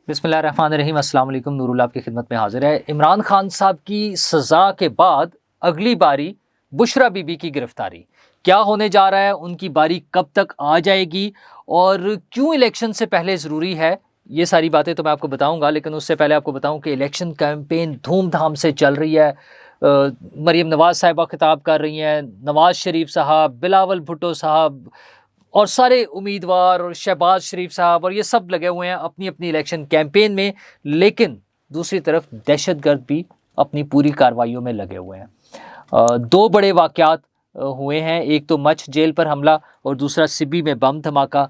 بسم اللہ الرحمن الرحیم۔ السلام علیکم، نور اللہ آپ کی خدمت میں حاضر ہے۔ عمران خان صاحب کی سزا کے بعد اگلی باری بشرا بی بی کی گرفتاری، کیا ہونے جا رہا ہے، ان کی باری کب تک آ جائے گی اور کیوں الیکشن سے پہلے ضروری ہے، یہ ساری باتیں تو میں آپ کو بتاؤں گا، لیکن اس سے پہلے آپ کو بتاؤں کہ الیکشن کیمپین دھوم دھام سے چل رہی ہے۔ مریم نواز صاحبہ خطاب کر رہی ہیں، نواز شریف صاحب، بلاول بھٹو صاحب اور سارے امیدوار اور شہباز شریف صاحب اور یہ سب لگے ہوئے ہیں اپنی اپنی الیکشن کیمپین میں، لیکن دوسری طرف دہشت گرد بھی اپنی پوری کارروائیوں میں لگے ہوئے ہیں۔ دو بڑے واقعات ہوئے ہیں، ایک تو مچھ جیل پر حملہ اور دوسرا سبی میں بم دھماکہ۔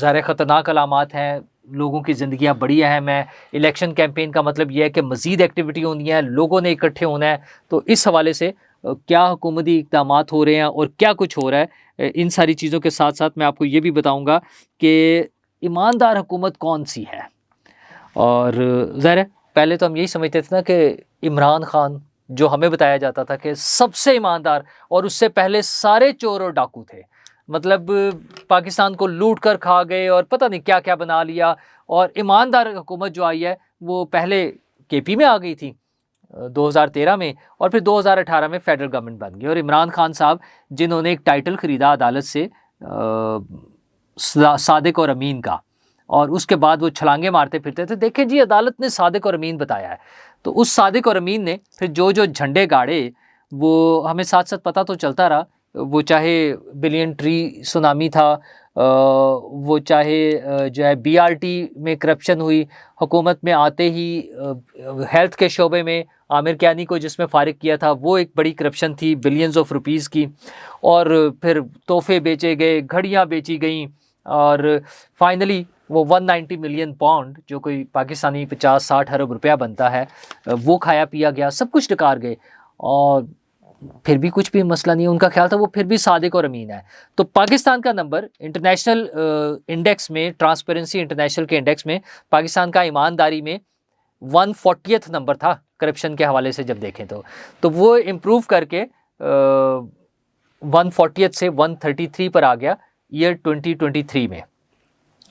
ظاہر خطرناک علامات ہیں، لوگوں کی زندگیاں بڑی اہم ہیں۔ الیکشن کیمپین کا مطلب یہ ہے کہ مزید ایکٹیویٹی ہونی ہے، لوگوں نے اکٹھے ہونا ہے، تو اس حوالے سے کیا حکومتی اقدامات ہو رہے ہیں اور کیا کچھ ہو رہا ہے، ان ساری چیزوں کے ساتھ ساتھ میں آپ کو یہ بھی بتاؤں گا کہ ایماندار حکومت کون سی ہے۔ اور ظاہر ہے پہلے تو ہم یہی سمجھتے تھے نا کہ عمران خان جو ہمیں بتایا جاتا تھا کہ سب سے ایماندار، اور اس سے پہلے سارے چور اور ڈاکو تھے، مطلب پاکستان کو لوٹ کر کھا گئے اور پتہ نہیں کیا کیا بنا لیا، اور ایماندار حکومت جو آئی ہے وہ پہلے کے پی میں آ گئی تھی 2013 میں، اور پھر 2018 میں فیڈرل گورنمنٹ بن گئی، اور عمران خان صاحب جنہوں نے ایک ٹائٹل خریدا عدالت سے صادق اور امین کا، اور اس کے بعد وہ چھلانگے مارتے پھرتے تھے، دیکھیں جی عدالت نے صادق اور امین بتایا ہے، تو اس صادق اور امین نے پھر جو جھنڈے گاڑے وہ ہمیں ساتھ ساتھ پتہ تو چلتا رہا، وہ چاہے بلین ٹری سونامی تھا، وہ چاہے جو ہے بی آر ٹی میں کرپشن ہوئی، حکومت میں آتے ہی ہیلتھ کے شعبے میں عامر کیانی کو جس میں فارغ کیا تھا وہ ایک بڑی کرپشن تھی بلینز آف روپیز کی، اور پھر تحفے بیچے گئے، گھڑیاں بیچی گئیں، اور فائنلی وہ 190 ملین پاؤنڈ جو کوئی پاکستانی 50-60 ارب روپیہ بنتا ہے وہ کھایا پیا گیا، سب کچھ ڈکار گئے، اور پھر بھی کچھ بھی مسئلہ نہیں ہے، ان کا خیال تھا وہ پھر بھی صادق اور امین ہے۔ تو پاکستان کا نمبر انٹرنیشنل انڈیکس میں، ٹرانسپیرنسی انٹرنیشنل کے انڈیکس میں پاکستان کا ایمانداری میں 140th نمبر تھا کرپشن کے حوالے سے جب دیکھیں تو وہ امپروو کر کے 140th سے 133 پر آ گیا ایئر 2023 میں،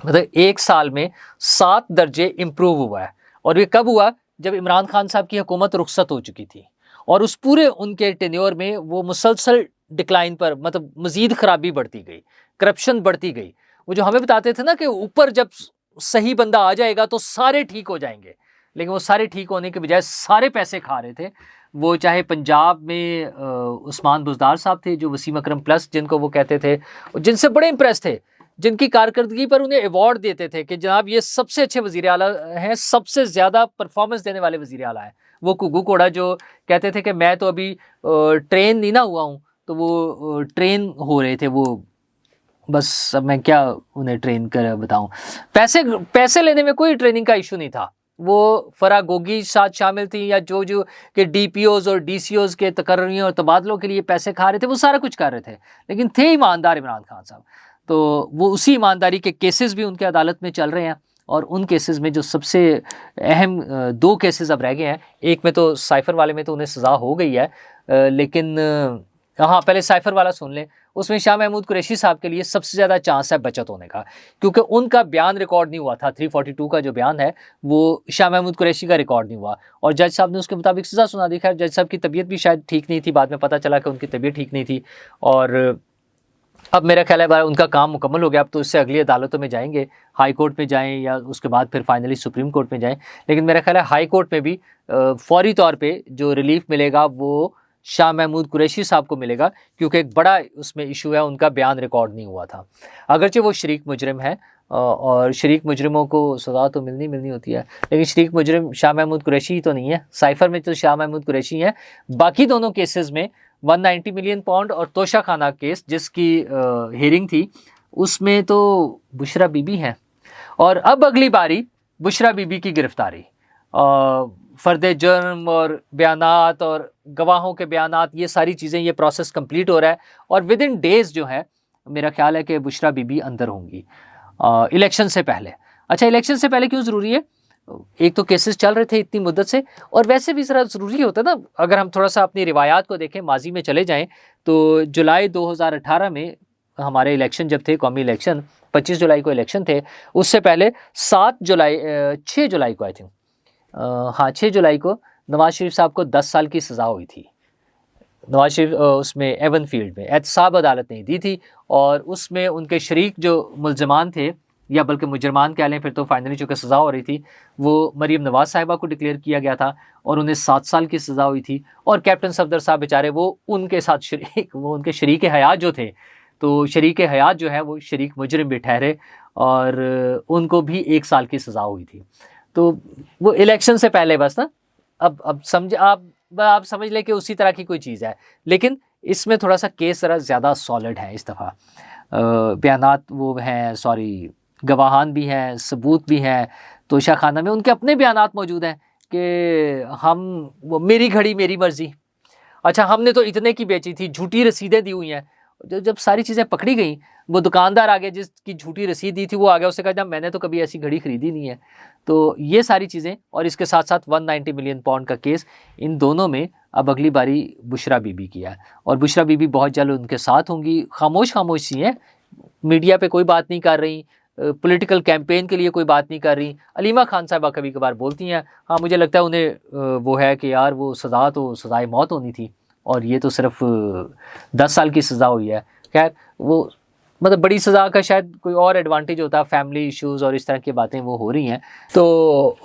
مطلب ایک سال میں 7 درجے امپروو ہوا ہے، اور یہ کب ہوا؟ جب عمران خان صاحب کی حکومت رخصت ہو چکی تھی، اور اس پورے ان کے ٹینیور میں وہ مسلسل ڈکلائن پر، مطلب مزید خرابی بڑھتی گئی، کرپشن بڑھتی گئی۔ وہ جو ہمیں بتاتے تھے نا کہ اوپر جب صحیح بندہ آ جائے گا تو سارے ٹھیک ہو جائیں گے، لیکن وہ سارے ٹھیک ہونے کے بجائے سارے پیسے کھا رہے تھے۔ وہ چاہے پنجاب میں عثمان بزدار صاحب تھے جو وسیم اکرم پلس جن کو وہ کہتے تھے، جن سے بڑے امپریس تھے، جن کی کارکردگی پر انہیں ایوارڈ دیتے تھے کہ جناب یہ سب سے اچھے وزیر اعلیٰ ہیں، سب سے زیادہ پرفارمنس دینے والے وزیر اعلیٰ ہیں۔ وہ کگو کوڑا جو کہتے تھے کہ میں تو ابھی ٹرین نہیں نہ ہوا ہوں، تو وہ ٹرین ہو رہے تھے، وہ بس اب میں کیا انہیں ٹرین کر بتاؤں، پیسے لینے میں کوئی ٹریننگ کا ایشو نہیں تھا۔ وہ فرا گوگی ساتھ شامل تھی، یا جو کہ ڈی پی اوز اور ڈی سی اوز کے تقرریوں اور تبادلوں کے لیے پیسے کھا رہے تھے، وہ سارا کچھ کر رہے تھے، لیکن تھے ایماندار عمران خان صاحب۔ تو وہ اسی ایمانداری کے کیسز بھی ان کے عدالت میں چل رہے ہیں، اور ان کیسز میں جو سب سے اہم 2 کیسز اب رہ گئے ہیں، ایک میں تو سائفر والے میں تو انہیں سزا ہو گئی ہے، لیکن ہاں پہلے سائفر والا سن لیں، اس میں شاہ محمود قریشی صاحب کے لیے سب سے زیادہ چانس ہے بچت ہونے کا، کیونکہ ان کا بیان ریکارڈ نہیں ہوا تھا، 342 کا جو بیان ہے وہ شاہ محمود قریشی کا ریکارڈ نہیں ہوا، اور جج صاحب نے اس کے مطابق سزا سنا دی۔ خیر جج صاحب کی طبیعت بھی شاید ٹھیک نہیں تھی، بعد میں پتہ چلا کہ ان کی طبیعت ٹھیک نہیں تھی، اور اب میرا خیال ہے ان کا کام مکمل ہو گیا، اب تو اس سے اگلی عدالتوں میں جائیں گے، ہائی کورٹ میں جائیں یا اس کے بعد پھر فائنلی سپریم کورٹ میں جائیں، لیکن میرا خیال ہے ہائی کورٹ میں بھی فوری طور پہ جو ریلیف ملے گا وہ شاہ محمود قریشی صاحب کو ملے گا، کیونکہ ایک بڑا اس میں ایشو ہے، ان کا بیان ریکارڈ نہیں ہوا تھا، اگرچہ وہ شریک مجرم ہے، اور شریک مجرموں کو سزا تو ملنی ہوتی ہے، لیکن شریک مجرم شاہ محمود قریشی تو نہیں ہے، سائفر میں تو شاہ محمود قریشی ہیں، باقی دونوں کیسز میں 190 ملین پاؤنڈ اور توشہ خانہ کیس جس کی ہیئرنگ تھی اس میں تو بشرا بی بی ہیں، اور اب اگلی باری بشرا بی بی کی گرفتاری، فرد جرم اور بیانات اور گواہوں کے بیانات، یہ ساری چیزیں، یہ پروسیس کمپلیٹ ہو رہا ہے، اور ود ان ڈیز جو ہے میرا خیال ہے کہ بشرا بی بی اندر ہوں گی الیکشن سے پہلے۔ اچھا الیکشن سے پہلے کیوں ضروری ہے؟ ایک تو کیسز چل رہے تھے اتنی مدت سے، اور ویسے بھی ذرا ضروری ہوتا ہے نا، اگر ہم تھوڑا سا اپنی روایات کو دیکھیں، ماضی میں چلے جائیں تو جولائی 2018 میں ہمارے الیکشن جب تھے قومی الیکشن 25 جولائی کو الیکشن تھے، اس سے پہلے 6 جولائی کو آئی تھنک 6 جولائی کو نواز شریف صاحب کو 10 سال کی سزا ہوئی تھی. نواز شریف اس میں ایون فیلڈ میں احتساب عدالت نے دی تھی، اور اس میں ان کے شریک جو ملزمان تھے یا بلکہ مجرمان کہہ لیں پھر تو فائنلی چونکہ سزا ہو رہی تھی، وہ مریم نواز صاحبہ کو ڈکلیئر کیا گیا تھا اور انہیں 7 سال کی سزا ہوئی تھی. اور کیپٹن صفدر صاحب بیچارے وہ ان کے ساتھ شریک، وہ ان کے شریک حیات جو تھے، تو شریک حیات جو ہے وہ شریک مجرم بھی ٹھہرے اور ان کو بھی 1 سال کی سزا ہوئی تھی. تو وہ الیکشن سے پہلے بس نا، اب سمجھ آپ سمجھ لیں کہ اسی طرح کی کوئی چیز ہے، لیکن اس میں تھوڑا سا کیس ذرا زیادہ سالڈ ہے اس دفعہ. بیانات وہ ہیں، گواہان بھی ہیں، ثبوت بھی ہیں. توشہ خانہ میں ان کے اپنے بیانات موجود ہیں کہ وہ میری گھڑی میری مرضی، اچھا ہم نے تو اتنے کی بیچی تھی، جھوٹی رسیدیں دی ہوئی ہیں. جب ساری چیزیں پکڑی گئیں، وہ دکاندار آ گیا جس کی جھوٹی رسید دی تھی، وہ آ گیا، اس سے کہا جب میں نے تو کبھی ایسی گھڑی خریدی نہیں ہے. تو یہ ساری چیزیں، اور اس کے ساتھ ساتھ 190 ملین پاؤنڈ کا کیس، ان دونوں میں اب اگلی باری بشرا بی بی کی ہے. اور بشرا بی بی بہت جلد ان کے ساتھ ہوں گی. خاموش سی ہیں، میڈیا پہ کوئی بات نہیں کر رہی، پولیٹیکل کیمپین کے لیے کوئی بات نہیں کر رہی. علیمہ خان صاحبہ کبھی کبھار بولتی ہیں، ہاں مجھے لگتا ہے انہیں وہ ہے کہ یار وہ سزا تو سزائے موت ہونی تھی، اور یہ تو صرف 10 سال کی سزا ہوئی ہے. خیر وہ مطلب بڑی سزا کا شاید کوئی اور ایڈوانٹیج ہوتا ہے، فیملی ایشوز اور اس طرح کی باتیں وہ ہو رہی ہیں. تو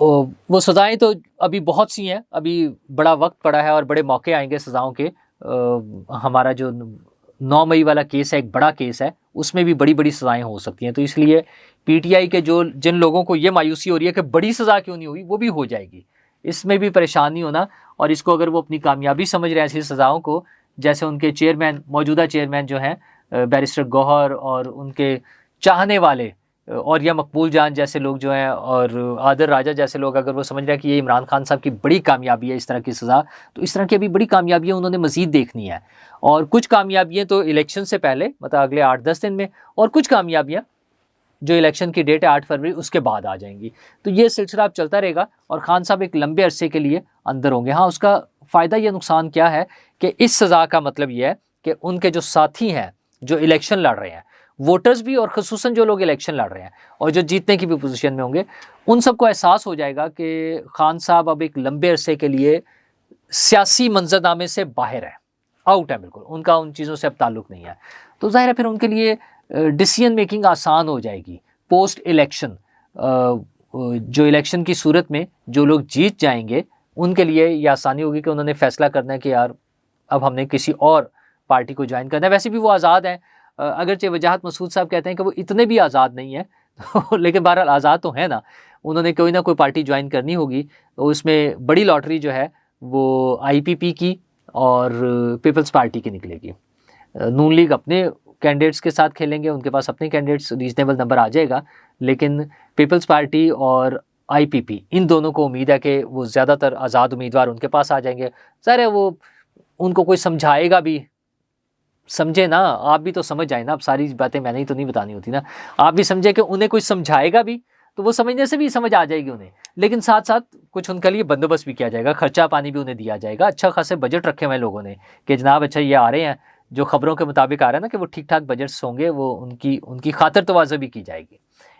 وہ سزائیں تو ابھی بہت سی ہیں، ابھی بڑا وقت پڑا ہے اور بڑے موقع آئیں گے سزاؤں کے. ہمارا جو 9 مئی والا کیس ہے، ایک بڑا کیس ہے، اس میں بھی بڑی بڑی سزائیں ہو سکتی ہیں. تو اس لیے پی ٹی آئی کے جن لوگوں کو یہ مایوسی ہو رہی ہے کہ بڑی سزا کیوں نہیں ہوئی، وہ بھی ہو جائے گی. اس میں بھی پریشان نہیں ہونا. اور اس کو اگر وہ اپنی کامیابی سمجھ رہے ہیں ایسی سزاؤں کو، جیسے ان کے موجودہ چیئرمین جو ہیں بیرسٹر گوہر اور ان کے چاہنے والے اور یا مقبول جان جیسے لوگ جو ہیں اور عادل راجہ جیسے لوگ، اگر وہ سمجھ رہے ہیں کہ یہ عمران خان صاحب کی بڑی کامیابی ہے اس طرح کی سزا، تو اس طرح کی ابھی بڑی کامیابیاں انہوں نے مزید دیکھنی ہے. اور کچھ کامیابیاں تو الیکشن سے پہلے مطلب اگلے 8-10 دن میں، اور کچھ کامیابیاں جو الیکشن کی ڈیٹ ہے 8 فروری اس کے بعد آ جائیں گی. تو یہ سلسلہ اب چلتا رہے گا اور خان صاحب ایک لمبے عرصے کے لیے اندر ہوں گے. ہاں اس کا فائدہ یا نقصان کیا ہے کہ اس سزا کا مطلب یہ ہے کہ ان کے جو ساتھی ہیں جو الیکشن لڑ رہے ہیں، ووٹرز بھی، اور خصوصاً جو لوگ الیکشن لڑ رہے ہیں اور جو جیتنے کی بھی پوزیشن میں ہوں گے، ان سب کو احساس ہو جائے گا کہ خان صاحب اب ایک لمبے عرصے کے لیے سیاسی منظرنامے سے باہر ہے، آؤٹ ہے بالکل، ان کا ان چیزوں سے اب تعلق نہیں ہے. تو ظاہر ہے پھر ان کے لیے ڈیسیژن میکنگ آسان ہو جائے گی پوسٹ الیکشن. جو الیکشن کی صورت میں جو لوگ جیت جائیں گے ان کے لیے یہ آسانی ہوگی کہ انہوں نے فیصلہ کرنا ہے کہ یار اب ہم نے کسی اور پارٹی کو جوائن کرنا ہے. ویسے بھی وہ آزاد ہیں، اگرچہ وجاہت مسعود صاحب کہتے ہیں کہ وہ اتنے بھی آزاد نہیں ہیں لیکن بہرحال آزاد تو ہیں نا. انہوں نے کوئی نہ کوئی پارٹی جوائن کرنی ہوگی. تو اس میں بڑی لاٹری جو ہے وہ آئی پی پی کی اور پیپلز پارٹی کی نکلے گی. نون لیگ اپنے کینڈیڈیٹس کے ساتھ کھیلیں گے، ان کے پاس اپنے کینڈیڈیٹس ریزنیبل نمبر آ جائے گا، لیکن پیپلز پارٹی اور آئی پی پی ان دونوں کو امید ہے کہ وہ زیادہ تر آزاد امیدوار ان کے پاس آ جائیں گے. ظاہر ہے وہ ان کو کوئی سمجھائے گا بھی، سمجھے نا، آپ بھی تو سمجھ جائیں نا. اب ساری باتیں میں نے ہی تو نہیں بتانی ہوتی نا، آپ بھی سمجھے کہ انہیں کوئی سمجھائے گا بھی تو وہ سمجھنے سے بھی سمجھ آ جائے گی انہیں، لیکن ساتھ ساتھ کچھ ان کے لیے بندوبست بھی کیا جائے گا، خرچہ پانی بھی انہیں دیا جائے گا. اچھا خاصے بجٹ رکھے ہوئے لوگوں نے کہ جناب اچھا یہ آ رہے ہیں، جو خبروں کے مطابق آ رہا ہے نا کہ وہ ٹھیک ٹھاک بجٹس ہوں گے، وہ ان کی خاطر تواضع بھی کی جائے گی.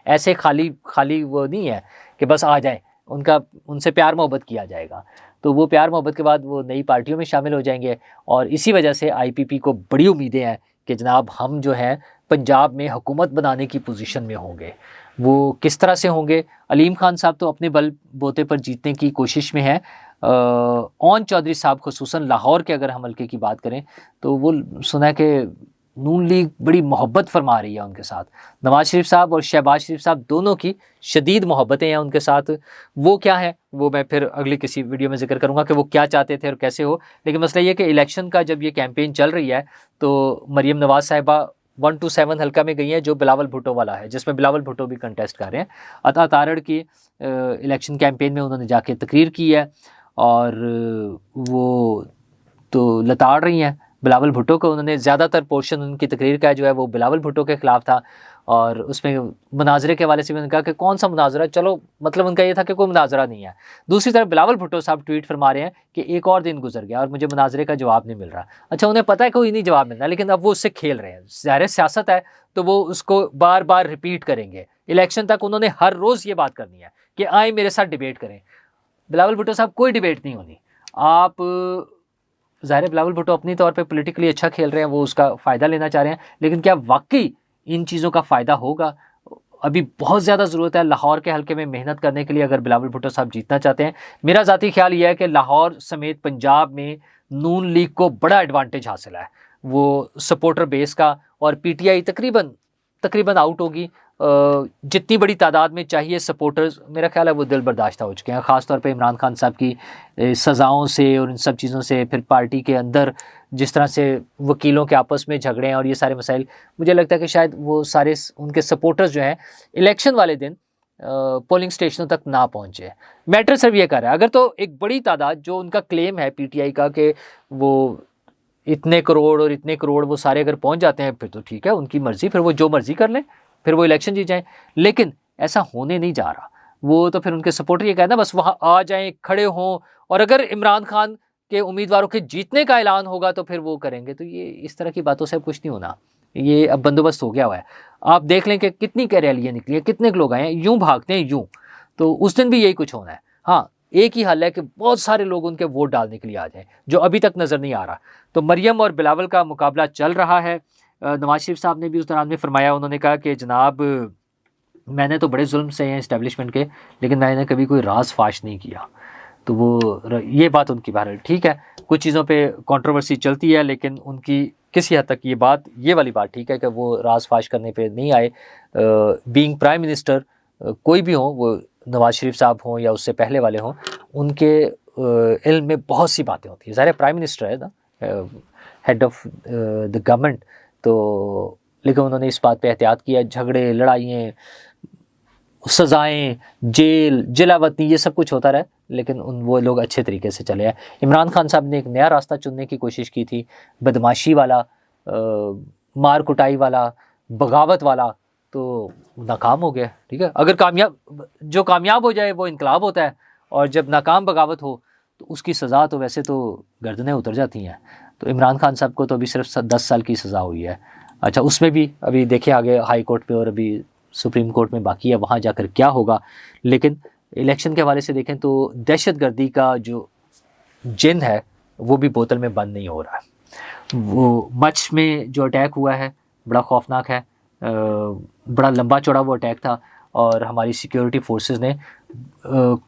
ایسے خالی وہ نہیں ہے کہ بس آ جائیں، ان سے پیار محبت کیا جائے گا. تو وہ پیار محبت کے بعد وہ نئی پارٹیوں میں شامل ہو جائیں گے. اور اسی وجہ سے آئی پی پی کو بڑی امیدیں ہیں کہ جناب ہم جو ہے پنجاب میں حکومت بنانے کی پوزیشن میں ہوں گے. وہ کس طرح سے ہوں گے؟ علیم خان صاحب تو اپنے بل بوتے پر جیتنے کی کوشش میں ہیں. اون چودھری صاحب خصوصاً لاہور کے اگر ہم حلقے کی بات کریں تو وہ سنا ہے کہ نون لیگ بڑی محبت فرما رہی ہے ان کے ساتھ. نواز شریف صاحب اور شہباز شریف صاحب دونوں کی شدید محبتیں ہیں ان کے ساتھ. وہ کیا ہے وہ میں پھر اگلی کسی ویڈیو میں ذکر کروں گا کہ وہ کیا چاہتے تھے اور کیسے ہو. لیکن مسئلہ یہ کہ الیکشن کا جب یہ کیمپین چل رہی ہے تو مریم نواز صاحبہ 1-7 حلقہ میں گئی ہیں جو بلاول بھٹو والا ہے، جس میں بلاول بھٹو بھی کنٹیسٹ کر رہے ہیں. عطا تارڑ کی الیکشن کیمپین میں انہوں نے جا کے تقریر کی ہے اور وہ تو لتاڑ رہی ہیں بلاول بھٹو کو. انہوں نے زیادہ تر پورشن ان کی تقریر کا جو ہے وہ بلاول بھٹو کے خلاف تھا. اور اس میں مناظرے کے حوالے سے بھی انہوں نے کہا کہ کون سا مناظرہ، چلو مطلب ان کا یہ تھا کہ کوئی مناظرہ نہیں ہے۔ دوسری طرف بلاول بھٹو صاحب ٹویٹ فرما رہے ہیں کہ ایک اور دن گزر گیا اور مجھے مناظرے کا جواب نہیں مل رہا۔ اچھا انہیں پتہ ہے کوئی نہیں جواب مل رہا، لیکن اب وہ اس سے کھیل رہے ہیں، ظاہر سیاست ہے تو وہ اس کو بار بار ریپیٹ کریں گے، الیکشن تک انہوں نے ہر روز یہ بات کرنی ہے کہ آئیں میرے ساتھ ڈیبیٹ کریں۔ بلاول بھٹو صاحب کوئی ڈیبیٹ نہیں ہونی، آپ ظاہر بلاول بھٹو اپنی طور پہ پولیٹیکلی اچھا کھیل رہے ہیں، وہ اس کا فائدہ لینا چاہ رہے ہیں، لیکن کیا واقعی ان چیزوں کا فائدہ ہوگا؟ ابھی بہت زیادہ ضرورت ہے لاہور کے حلقے میں محنت کرنے کے لیے اگر بلاول بھٹو صاحب جیتنا چاہتے ہیں۔ میرا ذاتی خیال یہ ہے کہ لاہور سمیت پنجاب میں نون لیگ کو بڑا ایڈوانٹیج حاصل ہے، وہ سپورٹر بیس کا، اور پی ٹی آئی تقریباً آؤٹ ہوگی۔ جتنی بڑی تعداد میں چاہیے سپورٹرز، میرا خیال ہے وہ دل برداشتہ ہو چکے ہیں، خاص طور پہ عمران خان صاحب کی سزاؤں سے اور ان سب چیزوں سے، پھر پارٹی کے اندر جس طرح سے وکیلوں کے آپس میں جھگڑے ہیں اور یہ سارے مسائل، مجھے لگتا ہے کہ شاید وہ سارے ان کے سپورٹرز جو ہیں الیکشن والے دن پولنگ سٹیشنوں تک نہ پہنچے۔ میٹر صرف یہ کر رہا ہے، اگر تو ایک بڑی تعداد جو ان کا کلیم ہے پی ٹی آئی کا کہ وہ اتنے کروڑ اور اتنے کروڑ وہ سارے اگر پہنچ جاتے ہیں پھر تو ٹھیک ہے، ان کی مرضی، پھر وہ جو مرضی کر لیں، پھر وہ الیکشن جیت جائیں، لیکن ایسا ہونے نہیں جا رہا۔ وہ تو پھر ان کے سپورٹر یہ کہنا بس وہاں آ جائیں، کھڑے ہوں، اور اگر عمران خان کے امیدواروں کے جیتنے کا اعلان ہوگا تو پھر وہ کریں گے۔ تو یہ اس طرح کی باتوں سے اب کچھ نہیں ہونا، یہ اب بندوبست ہو گیا ہوا ہے۔ آپ دیکھ لیں کہ کتنی کیا ریلیاں نکلی ہیں، کتنے لوگ آئے ہیں، یوں بھاگتے ہیں یوں، تو اس دن بھی یہی کچھ ہونا ہے۔ ہاں ایک ہی حل ہے کہ بہت سارے لوگ ان کے ووٹ ڈالنے کے لیے آ جائیں، جو ابھی تک نظر نہیں آ رہا۔ تو مریم اور بلاول کا مقابلہ چل رہا ہے۔ نواز شریف صاحب نے بھی اس دوران میں فرمایا، انہوں نے کہا کہ جناب میں نے تو بڑے ظلم سے ہیں اسٹیبلشمنٹ کے، لیکن میں نے کبھی کوئی راز فاش نہیں کیا۔ تو وہ یہ بات ان کی بہرحال ٹھیک ہے، کچھ چیزوں پہ کنٹروورسی چلتی ہے، لیکن ان کی کسی حد تک یہ والی بات ٹھیک ہے کہ وہ راز فاش کرنے پہ نہیں آئے۔ بینگ پرائم منسٹر کوئی بھی ہوں، وہ نواز شریف صاحب ہوں یا اس سے پہلے والے ہوں، ان کے علم میں بہت سی باتیں ہوتی ہیں۔ ظاہر پرائم منسٹر ہے نا، ہیڈ آف دا گورنمنٹ، تو لیکن انہوں نے اس بات پہ احتیاط کیا، جھگڑے، لڑائیاں، سزائیں، جیل، جلاوطنی، یہ سب کچھ ہوتا رہا، لیکن وہ لوگ اچھے طریقے سے چلے ہیں۔ عمران خان صاحب نے ایک نیا راستہ چننے کی کوشش کی تھی، بدماشی والا، مار کٹائی والا، بغاوت والا، تو ناکام ہو گیا۔ ٹھیک ہے، اگر جو کامیاب ہو جائے وہ انقلاب ہوتا ہے، اور جب ناکام بغاوت ہو تو اس کی سزا تو ویسے تو گردنیں اتر جاتی ہیں۔ تو عمران خان صاحب کو تو ابھی صرف 10 سال کی سزا ہوئی ہے۔ اچھا اس میں بھی ابھی دیکھیں آگے ہائی کورٹ پہ اور ابھی سپریم کورٹ میں باقی ہے، وہاں جا کر کیا ہوگا۔ لیکن الیکشن کے حوالے سے دیکھیں تو دہشت گردی کا جو جن ہے وہ بھی بوتل میں بند نہیں ہو رہا ہے۔ وہ مچ میں جو اٹیک ہوا ہے بڑا خوفناک ہے، بڑا لمبا چوڑا وہ اٹیک تھا، اور ہماری سیکیورٹی فورسز نے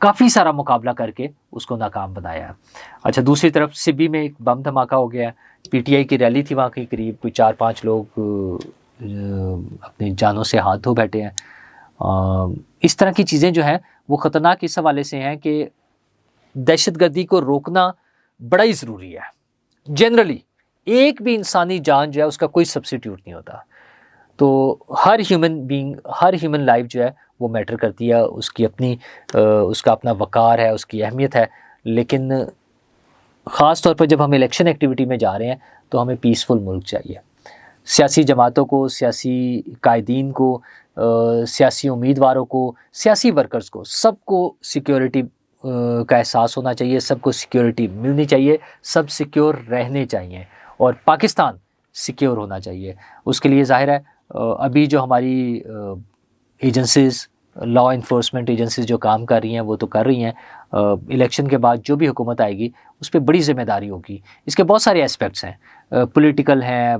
کافی سارا مقابلہ کر کے اس کو ناکام بنایا ہے۔ اچھا دوسری طرف سبی میں ایک بم دھماکہ ہو گیا ہے، پی ٹی آئی کی ریلی تھی، وہاں کے قریب کوئی 4-5 لوگ اپنی جانوں سے ہاتھ دھو بیٹھے ہیں۔ اس طرح کی چیزیں جو ہیں وہ خطرناک اس حوالے سے ہیں کہ دہشت گردی کو روکنا بڑا ہی ضروری ہے۔ جنرلی ایک بھی انسانی جان جو ہے اس کا کوئی سبسٹیوٹ نہیں ہوتا، تو ہر ہیومن لائف جو ہے وہ میٹر کرتی ہے، اس کا اپنا وقار ہے، اس کی اہمیت ہے۔ لیکن خاص طور پر جب ہم الیکشن ایکٹیویٹی میں جا رہے ہیں تو ہمیں پیسفل ملک چاہیے۔ سیاسی جماعتوں کو، سیاسی قائدین کو، سیاسی امیدواروں کو، سیاسی ورکرز کو، سب کو سیکیورٹی کا احساس ہونا چاہیے، سب کو سیکیورٹی ملنی چاہیے، سب سیکیور رہنے چاہیے، اور پاکستان سیکیور ہونا چاہیے۔ اس کے لیے ظاہر ہے ابھی جو ہماری ایجنسیز، لا انفورسمنٹ ایجنسیز جو کام کر رہی ہیں وہ تو کر رہی ہیں، الیکشن کے بعد جو بھی حکومت آئے گی اس پہ بڑی ذمہ داری ہوگی۔ اس کے بہت سارے اسپیکٹس ہیں، پولیٹیکل ہیں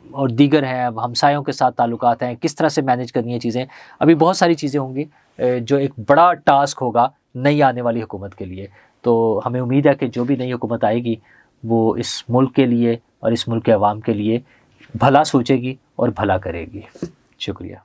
اور دیگر ہیں، ہمسایوں کے ساتھ تعلقات ہیں، کس طرح سے مینیج کرنی ہیں چیزیں، ابھی بہت ساری چیزیں ہوں گی جو ایک بڑا ٹاسک ہوگا نئی آنے والی حکومت کے لیے۔ تو ہمیں امید ہے کہ جو بھی نئی حکومت آئے گی وہ اس ملک کے لیے اور اس ملک کے عوام کے لیے بھلا سوچے گی اور بھلا کرے گی۔ شکریہ۔